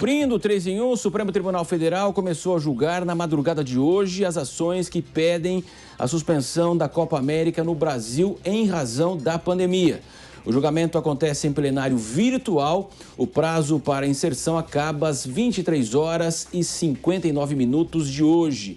Cumprindo o 3 em 1, o Supremo Tribunal Federal começou a julgar na madrugada de hoje as ações que pedem a suspensão da Copa América no Brasil em razão da pandemia. O julgamento acontece em plenário virtual. O prazo para inserção acaba às 23 horas e 59 minutos de hoje.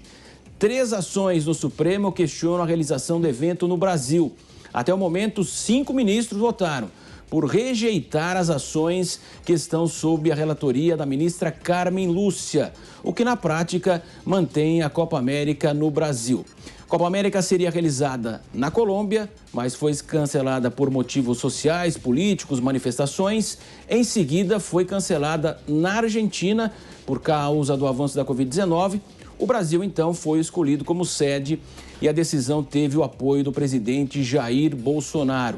3 ações no Supremo questionam a realização do evento no Brasil. Até o momento, 5 ministros votaram por rejeitar as ações que estão sob a relatoria da ministra Carmen Lúcia, o que na prática mantém a Copa América no Brasil. A Copa América seria realizada na Colômbia, mas foi cancelada por motivos sociais, políticos, manifestações. Em seguida, foi cancelada na Argentina por causa do avanço da Covid-19. O Brasil, então, foi escolhido como sede e a decisão teve o apoio do presidente Jair Bolsonaro.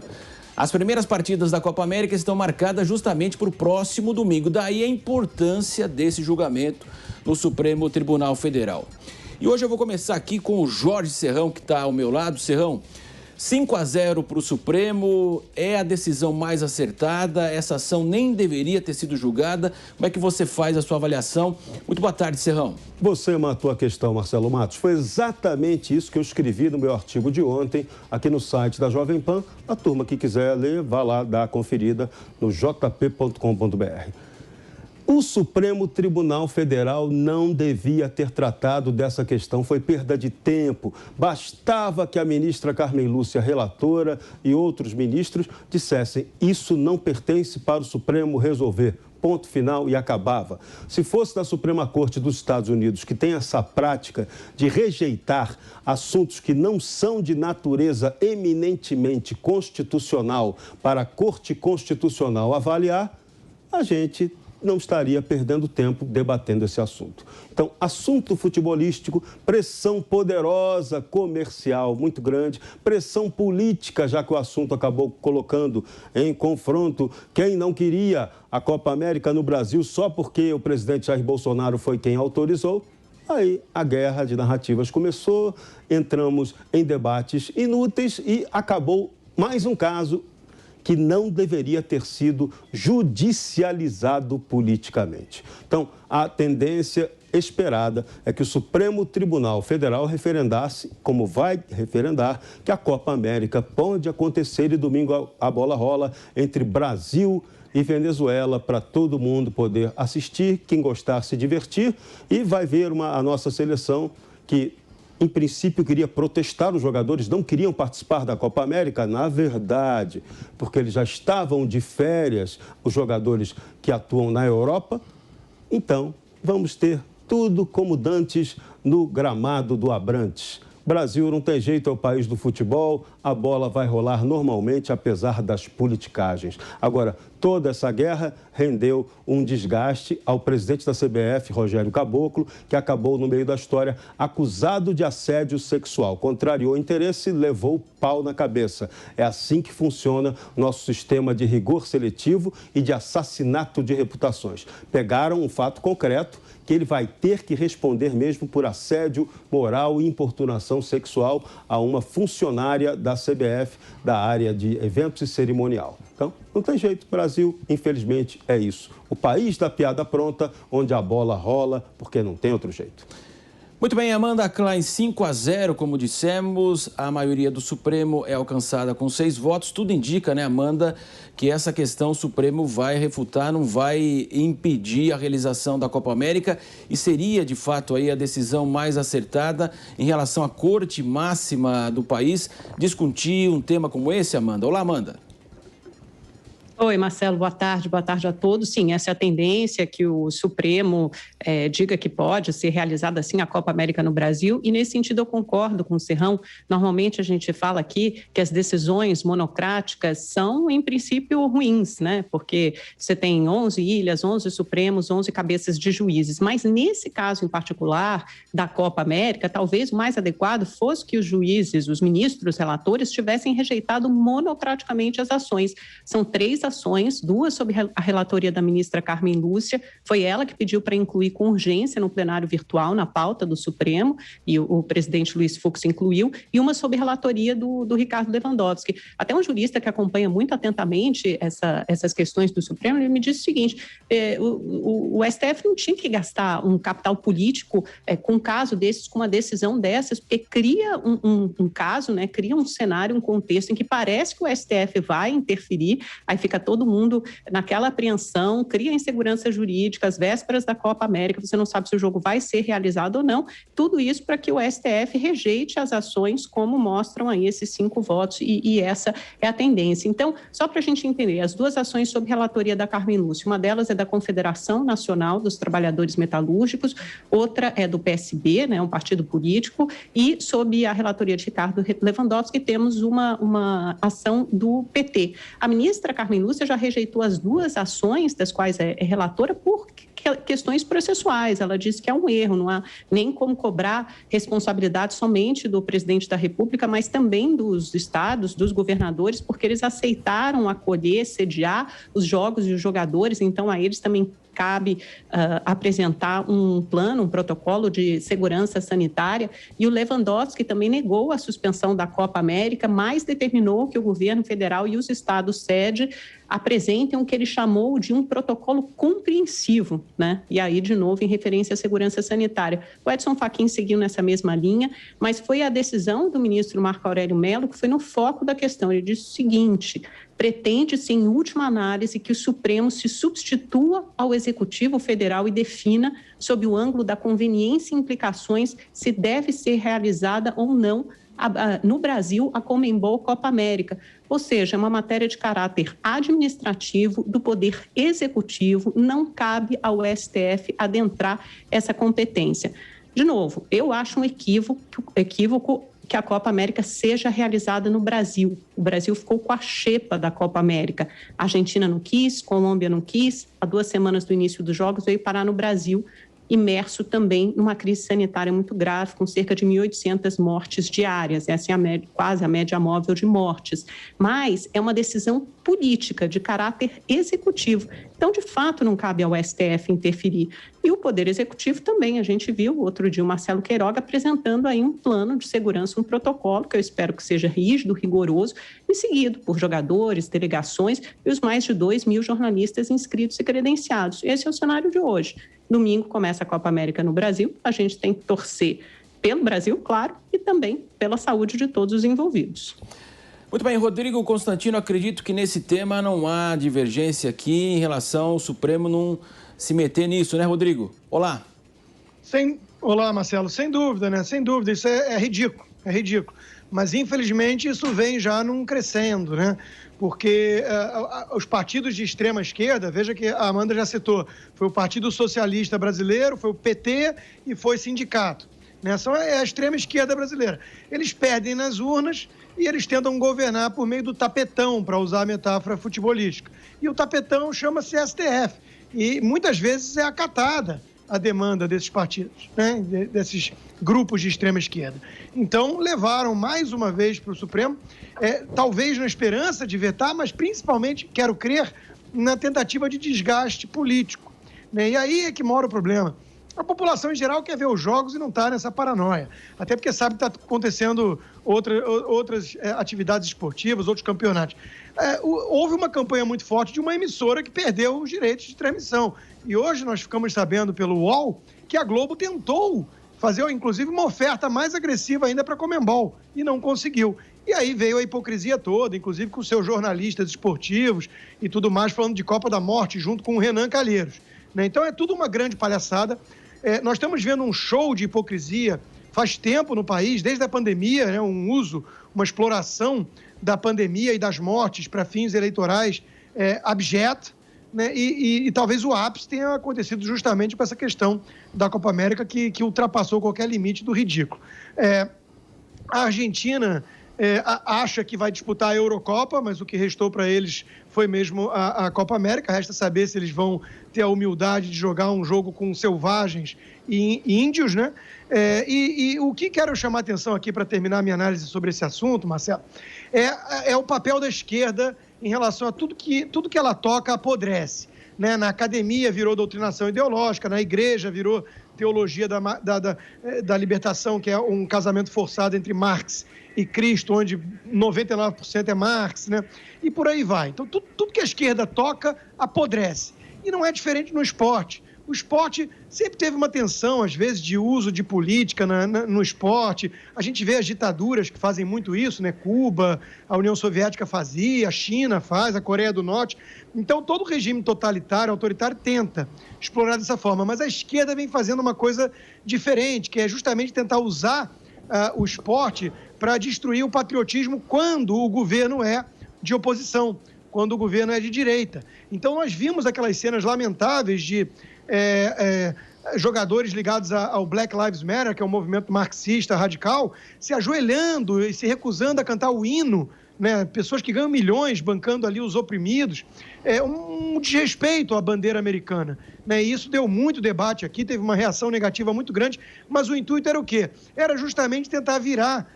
As primeiras partidas da Copa América estão marcadas justamente para o próximo domingo. Daí a importância desse julgamento no Supremo Tribunal Federal. E hoje eu vou começar aqui com o Jorge Serrão, que está ao meu lado. Serrão, 5-0 para o Supremo, é a decisão mais acertada, essa ação nem deveria ter sido julgada. Como é que você faz a sua avaliação? Muito boa tarde, Serrão. Você matou a questão, Marcelo Matos. Foi exatamente isso que eu escrevi no meu artigo de ontem, aqui no site da Jovem Pan. A turma que quiser ler, vá lá dar a conferida no jp.com.br. O Supremo Tribunal Federal não devia ter tratado dessa questão, foi perda de tempo. Bastava que a ministra Carmen Lúcia, relatora, e outros ministros dissessem: isso não pertence para o Supremo resolver. Ponto final, e acabava. Se fosse da Suprema Corte dos Estados Unidos, que tem essa prática de rejeitar assuntos que não são de natureza eminentemente constitucional para a Corte Constitucional avaliar, a gente não estaria perdendo tempo debatendo esse assunto. Então, assunto futebolístico, pressão poderosa, comercial muito grande, pressão política, já que o assunto acabou colocando em confronto quem não queria a Copa América no Brasil só porque o presidente Jair Bolsonaro foi quem autorizou. Aí a guerra de narrativas começou, entramos em debates inúteis e acabou mais um caso que não deveria ter sido judicializado politicamente. Então, a tendência esperada é que o Supremo Tribunal Federal referendasse, como vai referendar, que a Copa América pode acontecer e domingo a bola rola entre Brasil e Venezuela para todo mundo poder assistir, quem gostar se divertir, e vai ver a nossa seleção que, em princípio, queria protestar, os jogadores não queriam participar da Copa América, na verdade, porque eles já estavam de férias, os jogadores que atuam na Europa. Então, vamos ter tudo como dantes no gramado do Abrantes. Brasil não tem jeito, é o país do futebol, a bola vai rolar normalmente, apesar das politicagens. Agora, toda essa guerra rendeu um desgaste ao presidente da CBF, Rogério Caboclo, que acabou no meio da história acusado de assédio sexual. Contrariou o interesse, levou pau na cabeça. É assim que funciona nosso sistema de rigor seletivo e de assassinato de reputações. Pegaram um fato concreto, que ele vai ter que responder mesmo por assédio moral e importunação sexual a uma funcionária da CBF, da área de eventos e cerimonial. Então, não tem jeito, Brasil, infelizmente, é isso. O país da piada pronta, onde a bola rola, porque não tem outro jeito. Muito bem, Amanda Klein, 5-0, como dissemos, a maioria do Supremo é alcançada com 6 votos. Tudo indica, né, Amanda, que essa questão o Supremo vai refutar, não vai impedir a realização da Copa América e seria, de fato, aí a decisão mais acertada em relação à corte máxima do país discutir um tema como esse, Amanda. Olá, Amanda. Oi, Marcelo, boa tarde a todos. Sim, essa é a tendência, que o Supremo diga que pode ser realizada assim a Copa América no Brasil, e nesse sentido eu concordo com o Serrão. Normalmente a gente fala aqui que as decisões monocráticas são, em princípio, ruins, né? Porque você tem 11 ilhas, 11 Supremos, 11 cabeças de juízes, mas nesse caso em particular da Copa América, talvez o mais adequado fosse que os juízes, os ministros relatores, tivessem rejeitado monocraticamente as ações. São 3 ações, duas sob a relatoria da ministra Carmen Lúcia, foi ela que pediu para incluir com urgência no plenário virtual, na pauta do Supremo, e o presidente Luiz Fux incluiu, e uma sob relatoria do Ricardo Lewandowski. Até um jurista que acompanha muito atentamente essas questões do Supremo, ele me disse o seguinte, o STF não tinha que gastar um capital político com um caso desses, com uma decisão dessas, porque cria um caso, né, cria um cenário, um contexto em que parece que o STF vai interferir, aí fica todo mundo naquela apreensão, cria insegurança jurídica, às vésperas da Copa América, você não sabe se o jogo vai ser realizado ou não, tudo isso para que o STF rejeite as ações, como mostram aí esses 5 votos, e essa é a tendência. Então, só para a gente entender, as duas ações sob relatoria da Carmen Lúcia, uma delas é da Confederação Nacional dos Trabalhadores Metalúrgicos, outra é do PSB, né, um partido político, e sob a relatoria de Ricardo Lewandowski temos uma ação do PT. A ministra Carmen Lúcia já rejeitou as duas ações, das quais é relatora, por questões processuais. Ela disse que é um erro, não há nem como cobrar responsabilidade somente do presidente da República, mas também dos estados, dos governadores, porque eles aceitaram acolher, sediar os jogos e os jogadores, então a eles também cabe apresentar um plano, um protocolo de segurança sanitária, e o Lewandowski também negou a suspensão da Copa América, mas determinou que o governo federal e os estados sede apresentem o que ele chamou de um protocolo compreensivo, né? E aí, de novo, em referência à segurança sanitária. O Edson Fachin seguiu nessa mesma linha, mas foi a decisão do ministro Marco Aurélio Mello que foi no foco da questão. Ele disse o seguinte: pretende-se, em última análise, que o Supremo se substitua ao Executivo Federal e defina, sob o ângulo da conveniência e implicações, se deve ser realizada ou não no Brasil a Conmebol Copa América, ou seja, é uma matéria de caráter administrativo do Poder Executivo, não cabe ao STF adentrar essa competência. De novo, eu acho um equívoco que a Copa América seja realizada no Brasil. O Brasil ficou com a xepa da Copa América. A Argentina não quis, Colômbia não quis, há 2 semanas do início dos Jogos veio parar no Brasil, imerso também numa crise sanitária muito grave, com cerca de 1.800 mortes diárias. Essa é quase a média móvel de mortes. Mas é uma decisão política, de caráter executivo. Então, de fato, não cabe ao STF interferir. E o Poder Executivo também. A gente viu outro dia o Marcelo Queiroga apresentando aí um plano de segurança, um protocolo, que eu espero que seja rígido, rigoroso, e seguido por jogadores, delegações e os mais de 2.000 jornalistas inscritos e credenciados. Esse é o cenário de hoje. Domingo começa a Copa América no Brasil, a gente tem que torcer pelo Brasil, claro, e também pela saúde de todos os envolvidos. Muito bem, Rodrigo Constantino, acredito que nesse tema não há divergência aqui em relação ao Supremo não se meter nisso, né, Rodrigo? Olá. Olá, Marcelo, sem dúvida, né? Sem dúvida, isso é ridículo. Mas, infelizmente, isso vem já num crescendo, né? Porque os partidos de extrema esquerda, veja que a Amanda já citou, foi o Partido Socialista Brasileiro, foi o PT e foi sindicato, né? São a extrema esquerda brasileira. Eles perdem nas urnas e eles tentam governar por meio do tapetão, para usar a metáfora futebolística. E o tapetão chama-se STF. E muitas vezes é acatada a demanda desses partidos, né? Desses grupos de extrema esquerda. Então, levaram mais uma vez para o Supremo, talvez na esperança de vetar, mas principalmente, quero crer, na tentativa de desgaste político, né? E aí é que mora o problema. A população em geral quer ver os jogos e não está nessa paranoia. Até porque sabe que está acontecendo outras atividades esportivas, outros campeonatos. Houve uma campanha muito forte de uma emissora que perdeu os direitos de transmissão. E hoje nós ficamos sabendo pelo UOL que a Globo tentou fazer, inclusive, uma oferta mais agressiva ainda para a Conmebol e não conseguiu. E aí veio a hipocrisia toda, inclusive com seus jornalistas esportivos e tudo mais, falando de Copa da Morte junto com o Renan Calheiros, né? Então é tudo uma grande palhaçada. Nós estamos vendo um show de hipocrisia faz tempo no país, desde a pandemia, né? Uma exploração da pandemia e das mortes para fins eleitorais abjeta, né? E talvez o ápice tenha acontecido justamente com essa questão da Copa América que ultrapassou qualquer limite do ridículo. A Argentina acha que vai disputar a Eurocopa, mas o que restou para eles foi mesmo a Copa América. Resta saber se eles vão ter a humildade de jogar um jogo com selvagens e índios, né? E o que quero chamar a atenção aqui para terminar a minha análise sobre esse assunto, Marcelo, é o papel da esquerda em relação a tudo que ela toca apodrece. Né? Na academia virou doutrinação ideológica, na igreja virou teologia da libertação, que é um casamento forçado entre Marx e Cristo, onde 99% é Marx, né? E por aí vai. Então, tudo que a esquerda toca apodrece. E não é diferente no esporte. O esporte sempre teve uma tensão, às vezes, de uso de política no esporte. A gente vê as ditaduras que fazem muito isso, né? Cuba, a União Soviética fazia, a China faz, a Coreia do Norte. Então, todo regime totalitário, autoritário, tenta explorar dessa forma. Mas a esquerda vem fazendo uma coisa diferente, que é justamente tentar usar o esporte para destruir o patriotismo quando o governo é de oposição, quando o governo é de direita. Então, nós vimos aquelas cenas lamentáveis de jogadores ligados ao Black Lives Matter, que é um movimento marxista radical, se ajoelhando e se recusando a cantar o hino, né? Pessoas que ganham milhões bancando ali os oprimidos. É um desrespeito à bandeira americana, né? E isso deu muito debate aqui, teve uma reação negativa muito grande, mas o intuito era o quê? Era justamente tentar virar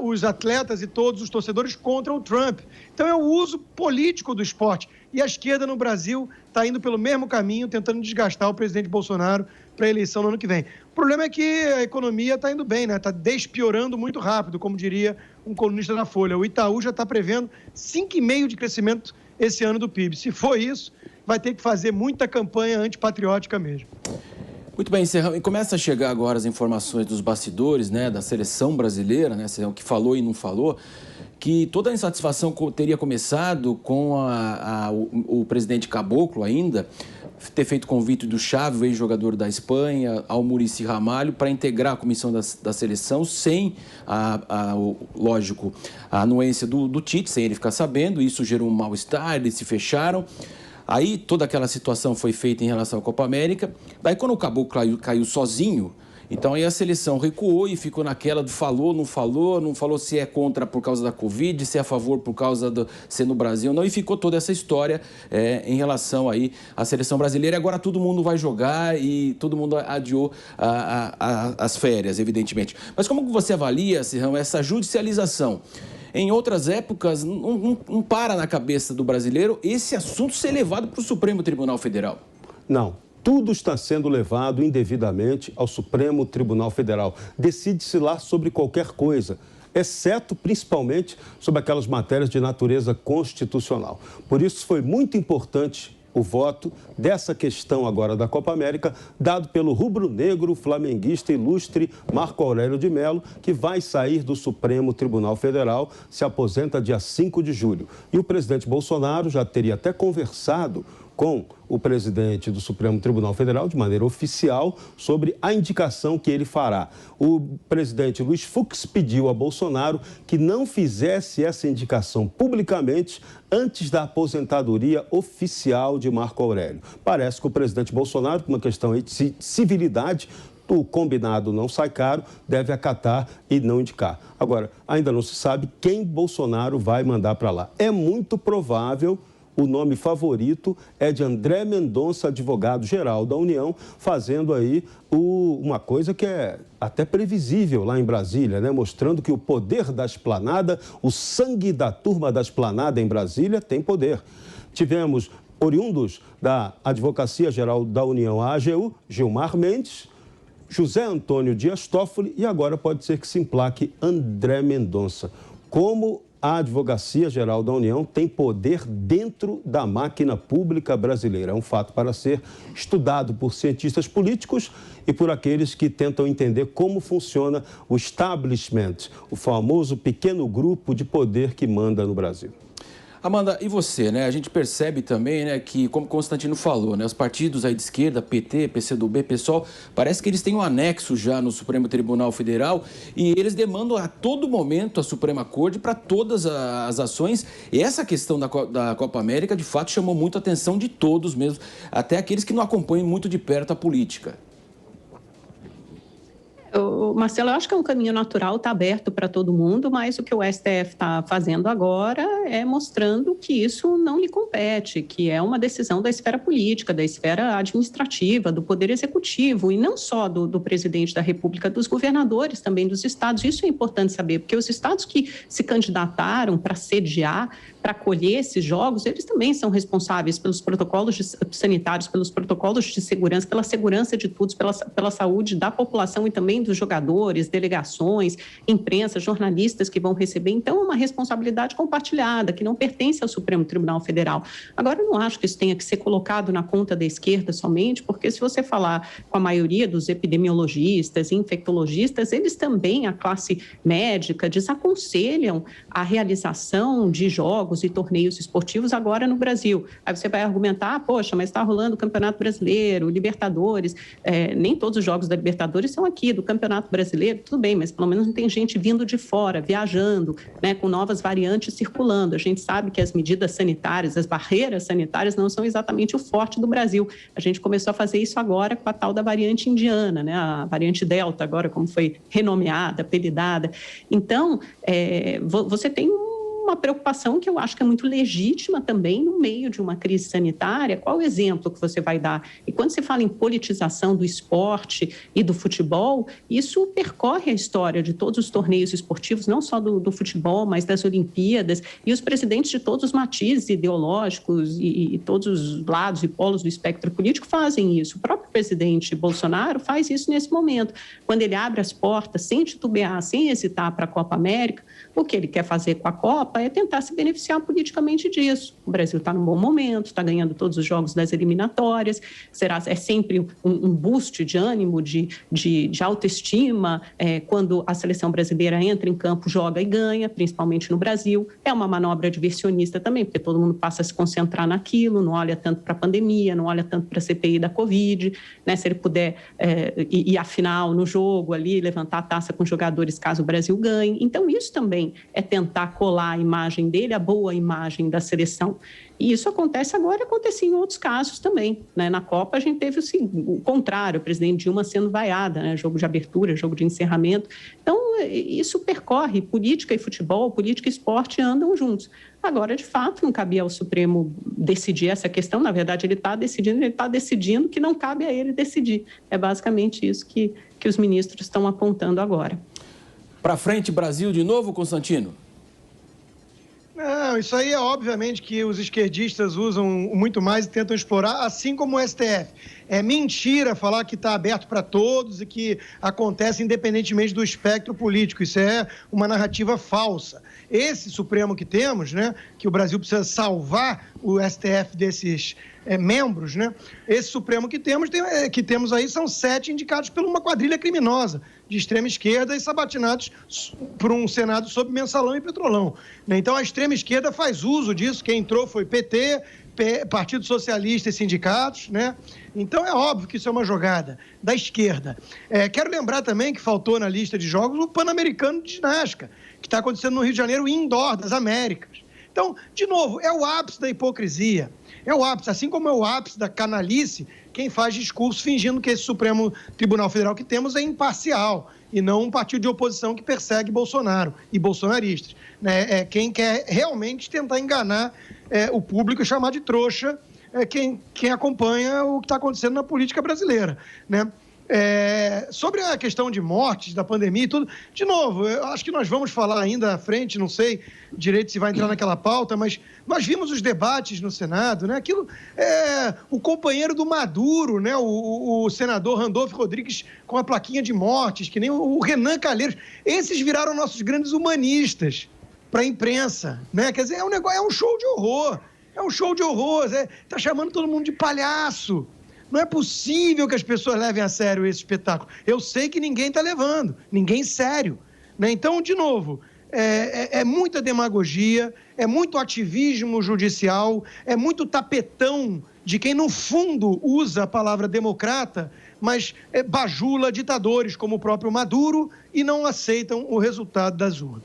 os atletas e todos os torcedores contra o Trump. Então é o uso político do esporte. E a esquerda no Brasil está indo pelo mesmo caminho, tentando desgastar o presidente Bolsonaro para a eleição no ano que vem. O problema é que a economia está indo bem, né? Está despiorando muito rápido, como diria um colunista da Folha. O Itaú já está prevendo 5,5% de crescimento esse ano do PIB. Se for isso, vai ter que fazer muita campanha antipatriótica mesmo. Muito bem, Serrão. E começa a chegar agora as informações dos bastidores, né, da seleção brasileira, né, Serrão, que falou e não falou, que toda a insatisfação teria começado com o presidente Caboclo ainda ter feito convite do Xavi, o ex-jogador da Espanha, ao Muricy Ramalho, para integrar a comissão da seleção sem, lógico, a anuência do Tite, sem ele ficar sabendo. Isso gerou um mal-estar, eles se fecharam. Aí toda aquela situação foi feita em relação à Copa América. Daí quando o Caboclo caiu sozinho, então aí a seleção recuou e ficou naquela do falou, não falou se é contra por causa da Covid, se é a favor por causa de ser no Brasil, não. E ficou toda essa história em relação aí à seleção brasileira. Agora todo mundo vai jogar e todo mundo adiou as férias, evidentemente. Mas como você avalia, Serrão, essa judicialização? Em outras épocas, não para na cabeça do brasileiro esse assunto ser levado para o Supremo Tribunal Federal. Não. Tudo está sendo levado indevidamente ao Supremo Tribunal Federal. Decide-se lá sobre qualquer coisa, exceto, principalmente, sobre aquelas matérias de natureza constitucional. Por isso, foi muito importante o voto dessa questão agora da Copa América, dado pelo rubro-negro flamenguista ilustre Marco Aurélio de Mello, que vai sair do Supremo Tribunal Federal, se aposenta dia 5 de julho. E o presidente Bolsonaro já teria até conversado com o presidente do Supremo Tribunal Federal, de maneira oficial, sobre a indicação que ele fará. O presidente Luiz Fux pediu a Bolsonaro que não fizesse essa indicação publicamente antes da aposentadoria oficial de Marco Aurélio. Parece que o presidente Bolsonaro, por uma questão de civilidade, o combinado não sai caro, deve acatar e não indicar. Agora, ainda não se sabe quem Bolsonaro vai mandar para lá. É muito provável. O nome favorito é de André Mendonça, advogado-geral da União, fazendo aí uma coisa que é até previsível lá em Brasília, né? Mostrando que o poder da esplanada, o sangue da turma da esplanada em Brasília tem poder. Tivemos oriundos da Advocacia Geral da União, a AGU, Gilmar Mendes, José Antônio Dias Toffoli e agora pode ser que se emplaque André Mendonça. Como a Advocacia Geral da União tem poder dentro da máquina pública brasileira. É um fato para ser estudado por cientistas políticos e por aqueles que tentam entender como funciona o establishment, o famoso pequeno grupo de poder que manda no Brasil. Amanda, e você, né? A gente percebe também, né, que, como Constantino falou, né, os partidos aí de esquerda, PT, PCdoB, PSOL, parece que eles têm um anexo já no Supremo Tribunal Federal e eles demandam a todo momento a Suprema Corte para todas as ações. E essa questão da Copa América, de fato, chamou muito a atenção de todos mesmo, até aqueles que não acompanham muito de perto a política. Marcelo, eu acho que é um caminho natural, está aberto para todo mundo, mas o que o STF está fazendo agora é mostrando que isso não lhe compete, que é uma decisão da esfera política, da esfera administrativa, do Poder Executivo, e não só do presidente da República, dos governadores também dos estados. Isso é importante saber, porque os estados que se candidataram para sediar, para acolher esses jogos, eles também são responsáveis pelos protocolos sanitários, pelos protocolos de segurança, pela segurança de todos, pela saúde da população e também dos jogadores, delegações, imprensa, jornalistas que vão receber. Então, é uma responsabilidade compartilhada, que não pertence ao Supremo Tribunal Federal. Agora, eu não acho que isso tenha que ser colocado na conta da esquerda somente, porque se você falar com a maioria dos epidemiologistas e infectologistas, eles também, a classe médica, desaconselham a realização de jogos e torneios esportivos agora no Brasil. Aí você vai argumentar, poxa, mas está rolando o Campeonato Brasileiro, Libertadores, nem todos os jogos da Libertadores são aqui, do Campeonato Brasileiro, tudo bem, mas pelo menos não tem gente vindo de fora, viajando, né, com novas variantes circulando. A gente sabe que as medidas sanitárias, as barreiras sanitárias não são exatamente o forte do Brasil. A gente começou a fazer isso agora com a tal da variante indiana, né, a variante Delta, agora como foi renomeada, apelidada. Então, você tem uma preocupação que eu acho que é muito legítima também no meio de uma crise sanitária. Qual o exemplo que você vai dar? E quando se fala em politização do esporte e do futebol, isso percorre a história de todos os torneios esportivos, não só do futebol, mas das Olimpíadas, e os presidentes de todos os matizes ideológicos e todos os lados e polos do espectro político fazem isso. O próprio presidente Bolsonaro faz isso nesse momento, quando ele abre as portas sem titubear, sem hesitar para a Copa América. O que ele quer fazer com a Copa é tentar se beneficiar politicamente disso. O Brasil está num bom momento, está ganhando todos os jogos das eliminatórias, é sempre um boost de ânimo, de autoestima, quando a seleção brasileira entra em campo, joga e ganha, principalmente no Brasil. É uma manobra diversionista também, porque todo mundo passa a se concentrar naquilo, não olha tanto para a pandemia, não olha tanto para a CPI da Covid, né? Se ele puder ir à final no jogo ali, levantar a taça com os jogadores caso o Brasil ganhe. Então, isso também é tentar colar a imagem dele, a boa imagem da seleção. E isso acontece agora, acontecia em outros casos também, né? Na Copa a gente teve assim, o contrário, a presidente Dilma sendo vaiada, né? Jogo de abertura, jogo de encerramento. Então, isso percorre, política e futebol, política e esporte andam juntos. Agora, de fato, não cabia ao Supremo decidir essa questão, na verdade ele está decidindo que não cabe a ele decidir. É basicamente isso que os ministros estão apontando agora. Para frente, Brasil de novo, Constantino? Não, isso aí é obviamente que os esquerdistas usam muito mais e tentam explorar, assim como o STF. É mentira falar que está aberto para todos e que acontece independentemente do espectro político. Isso é uma narrativa falsa. Esse Supremo que temos, né, que o Brasil precisa salvar o STF desses membros, né? Esse Supremo que temos aí são 7 indicados por uma quadrilha criminosa de extrema esquerda e sabatinados por um Senado sob mensalão e petrolão, né? Então a extrema esquerda faz uso disso. Quem entrou foi PT, Partido Socialista e sindicatos, né? Então é óbvio que isso é uma jogada da esquerda. Quero lembrar também que faltou na lista de jogos o Pan-Americano de Ginástica, que está acontecendo no Rio de Janeiro, indoor das Américas. Então, de novo, é o ápice da hipocrisia. É o ápice, assim como é o ápice da canalice, quem faz discurso fingindo que esse Supremo Tribunal Federal que temos é imparcial e não um partido de oposição que persegue Bolsonaro e bolsonaristas, né? Quem quer realmente tentar enganar o público e chamar de trouxa quem acompanha o que está acontecendo na política brasileira, né? Sobre a questão de mortes, da pandemia e tudo, de novo, eu acho que nós vamos falar ainda à frente, não sei direito se vai entrar naquela pauta, mas nós vimos os debates no Senado, né? Aquilo, o companheiro do Maduro, né? O senador Randolfo Rodrigues com a plaquinha de mortes, que nem o Renan Calheiros, esses viraram nossos grandes humanistas para a imprensa, né? Quer dizer, é um show de horror, está chamando todo mundo de palhaço. Não é possível que as pessoas levem a sério esse espetáculo. Eu sei que ninguém está levando, ninguém sério, né? Então, de novo, é muita demagogia, é muito ativismo judicial, é muito tapetão de quem, no fundo, usa a palavra democrata, mas bajula ditadores como o próprio Maduro e não aceitam o resultado das urnas.